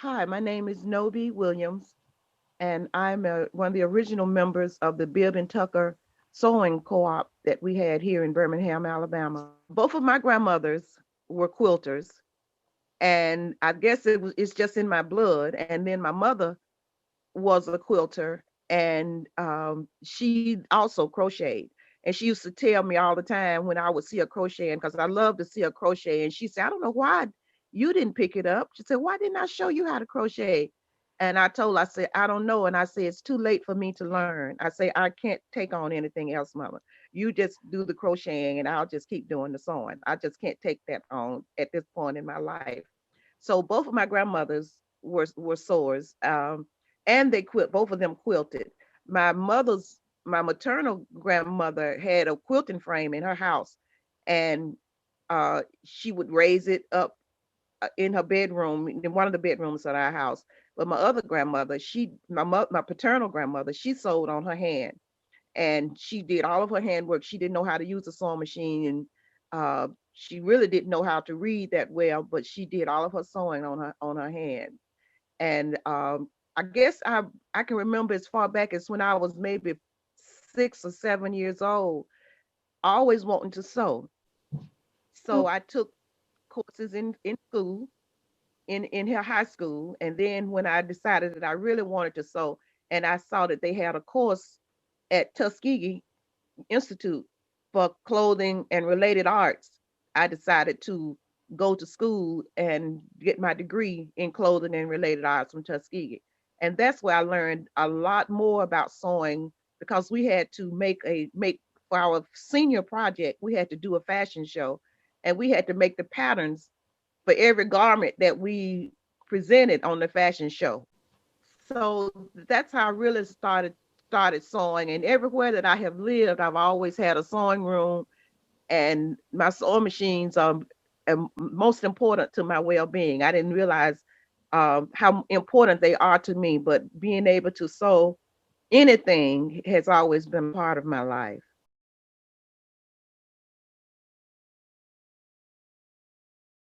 Hi, my name is Nobie Williams, and I'm one of the original members of the Bib and Tucker Sewing Co-op that we had here in Birmingham, Alabama. Both of my grandmothers were quilters, and I guess it's just in my blood. And then my mother was a quilter, and she also crocheted. And she used to tell me all the time when I would see her crocheting, because I love to see her crochet. And she said, "I don't know why you didn't pick it up." She said, "Why didn't I show you how to crochet?" And I told her, I said, "I don't know." And I said, "It's too late for me to learn." I say, "I can't take on anything else, Mama. You just do the crocheting and I'll just keep doing the sewing. I just can't take that on at this point in my life." So both of my grandmothers were sewers, and they quilt. Both of them quilted. My mother's my maternal grandmother had a quilting frame in her house, and she would raise it up in her bedroom, in one of the bedrooms of our house. But my other grandmother, my paternal grandmother, she sewed on her hand, and she did all of her handwork. She didn't know how to use a sewing machine, and she really didn't know how to read that well, but she did all of her sewing on her hand. And I guess I can remember as far back as when I was maybe 6 or 7 years old, always wanting to sew. So I took courses in school, in her high school, and then when I decided that I really wanted to sew, and I saw that they had a course at Tuskegee Institute for clothing and related arts, I decided to go to school and get my degree in clothing and related arts from Tuskegee. And that's where I learned a lot more about sewing, because we had to make for our senior project, we had to do a fashion show, and we had to make the patterns for every garment that we presented on the fashion show. So that's how I really started sewing. And everywhere that I have lived, I've always had a sewing room, and my sewing machines are most important to my well-being. I didn't realize how important they are to me, but being able to sew anything has always been part of my life.